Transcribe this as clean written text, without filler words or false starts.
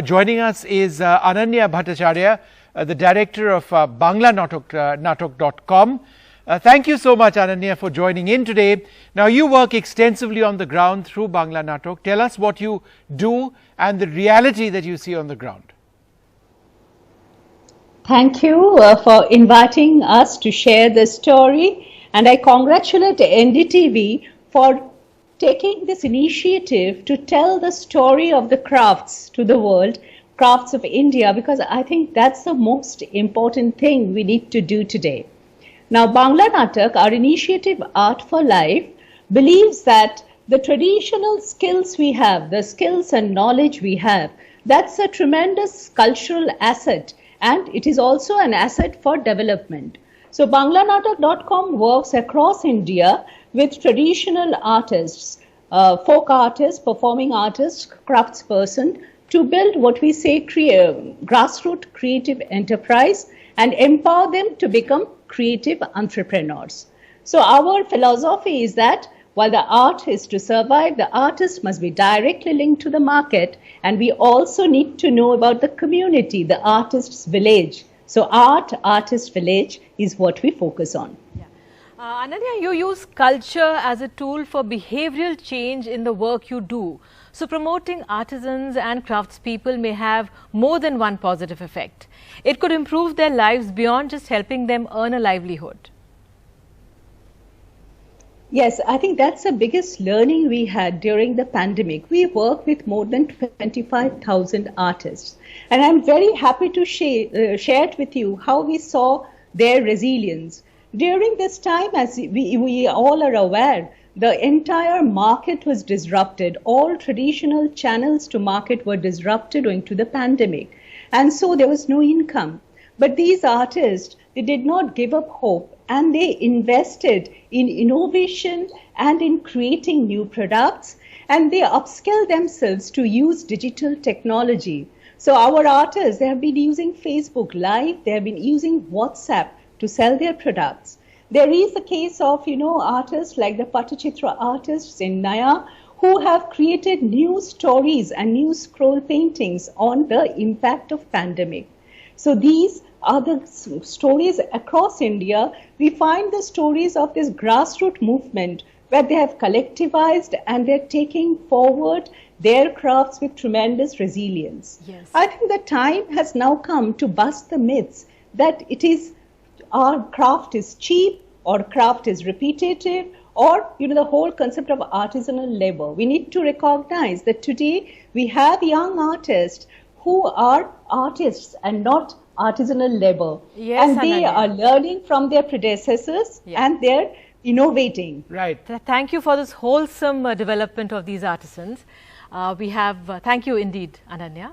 Joining us is Ananya Bhattacharya, the director of Natok.com. Thank you so much, Ananya, for joining in today. Now, you work extensively on the ground through Bangla Natok. Tell us what you do and the reality that you see on the ground. Thank you for inviting us to share this story, and I congratulate NDTV for taking this initiative to tell the story of the crafts to the world, crafts of India, because I think that's the most important thing we need to do today. Now, Bangla Natak, our initiative Art for Life, believes that the traditional skills we have, the skills and knowledge we have, that's a tremendous cultural asset, and it is also an asset for development. So Natok.com works across India with traditional artists, folk artists, performing artists, craftsperson, to build what we say grassroots creative enterprise and empower them to become creative entrepreneurs. So our philosophy is that while the art is to survive, the artist must be directly linked to the market, and we also need to know about the community, the artist's village. So artist village is what we focus on. Yeah. Ananya, you use culture as a tool for behavioral change in the work you do. So promoting artisans and craftspeople may have more than one positive effect. It could improve their lives beyond just helping them earn a livelihood. Yes, I think that's the biggest learning we had during the pandemic. We work with more than 25,000 artists. And I'm very happy to share it with you how we saw their resilience. During this time, as we all are aware, the entire market was disrupted. All traditional channels to market were disrupted owing to the pandemic. And so there was no income. But these artists, they did not give up hope, and they invested in innovation and in creating new products, and they upskilled themselves to use digital technology. So our artists, they have been using Facebook Live, they have been using WhatsApp to sell their products. There is a case of, artists like the Patachitra artists in Naya who have created new stories and new scroll paintings on the impact of pandemic. So these are the stories across India. We find the stories of this grassroots movement where they have collectivized and they're taking forward their crafts with tremendous resilience. Yes. I think the time has now come to bust the myths that our craft is cheap or craft is repetitive, or the whole concept of artisanal labor. We need to recognize that today we have young artists who are artists and not artisanal labor. Yes, and they Ananya. are learning from their predecessors, and they're innovating. Right. Thank you for this wholesome development of these artisans. Thank you indeed, Ananya.